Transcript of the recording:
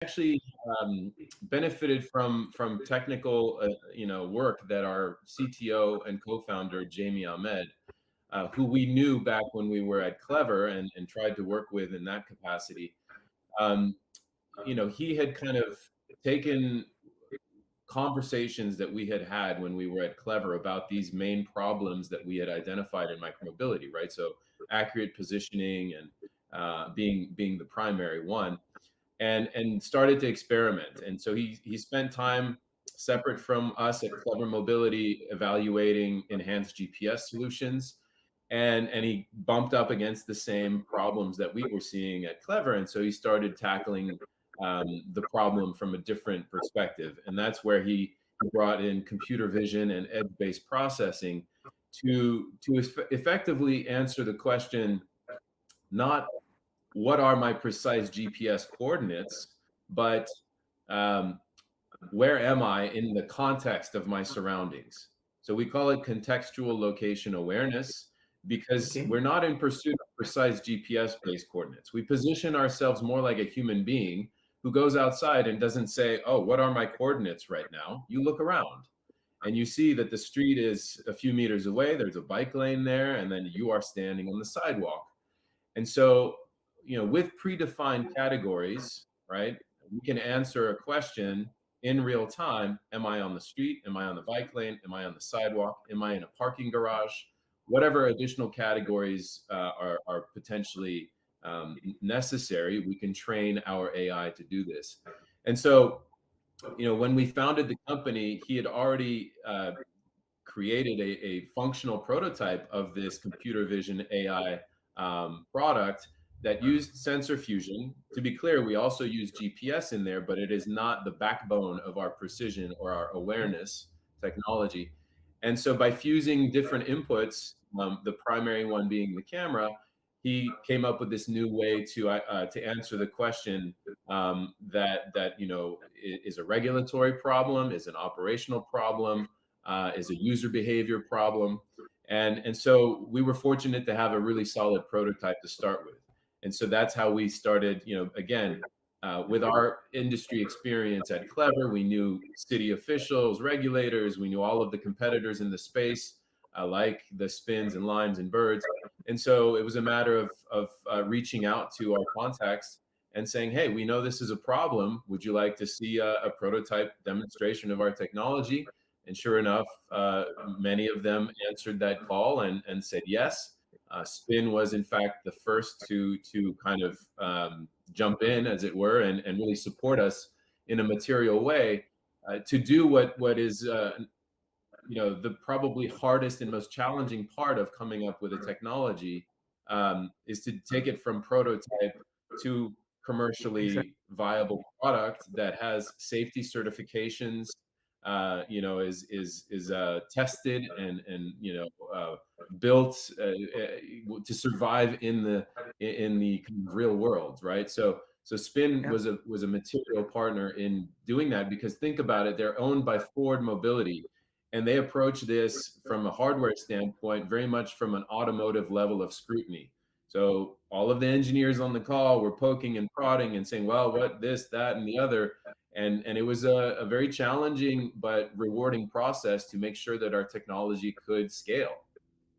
actually benefited from technical work that our CTO and co-founder Jamie Ahmed, who we knew back when we were at Clever and tried to work with in that capacity. Um, he had kind of taken conversations that we had had when we were at Clever about these main problems that we had identified in micromobility, right? So accurate positioning and being the primary one, and started to experiment. And so he spent time separate from us at Clever Mobility evaluating enhanced GPS solutions. And he bumped up against the same problems that we were seeing at Clever. And so he started tackling the problem from a different perspective. And that's where he brought in computer vision and edge-based processing to effectively answer the question, not what are my precise GPS coordinates, but um, where am I in the context of my surroundings? So we call it contextual location awareness because Okay. we're not in pursuit of precise GPS-based coordinates. We position ourselves more like a human being who goes outside and doesn't say, oh, what are my coordinates right now? You look around and you see that the street is a few meters away, there's a bike lane there, and then you are standing on the sidewalk. And so, with predefined categories, right, we can answer a question in real time. Am I on the street? Am I on the bike lane? Am I on the sidewalk? Am I in a parking garage? Whatever additional categories are potentially necessary, we can train our AI to do this. And so, when we founded the company, he had already created a functional prototype of this computer vision AI product that used sensor fusion. To be clear, we also use GPS in there, but it is not the backbone of our precision or our awareness technology. And so by fusing different inputs, the primary one being the camera, he came up with this new way to answer the question that is a regulatory problem, is an operational problem, is a user behavior problem. And so we were fortunate to have a really solid prototype to start with. And so that's how we started, again, with our industry experience at Clever. We knew city officials, regulators, we knew all of the competitors in the space, like the Spins and Limes and Birds. And so it was a matter of reaching out to our contacts and saying, hey, we know this is a problem. Would you like to see a prototype demonstration of our technology? And sure enough, many of them answered that call and said yes. Spin was, in fact, the first to kind of jump in, as it were, and really support us in a material way to do what is the probably hardest and most challenging part of coming up with a technology, is to take it from prototype to Exactly. commercially viable product that has safety certifications, is tested and built to survive in the kind of real world, right? So Spin Yeah. was a material partner in doing that, because think about it, they're owned by Ford Mobility, and they approach this from a hardware standpoint very much from an automotive level of scrutiny. So all of the engineers on the call were poking and prodding and saying, well, what this, that, and the other. And it was a very challenging but rewarding process to make sure that our technology could scale.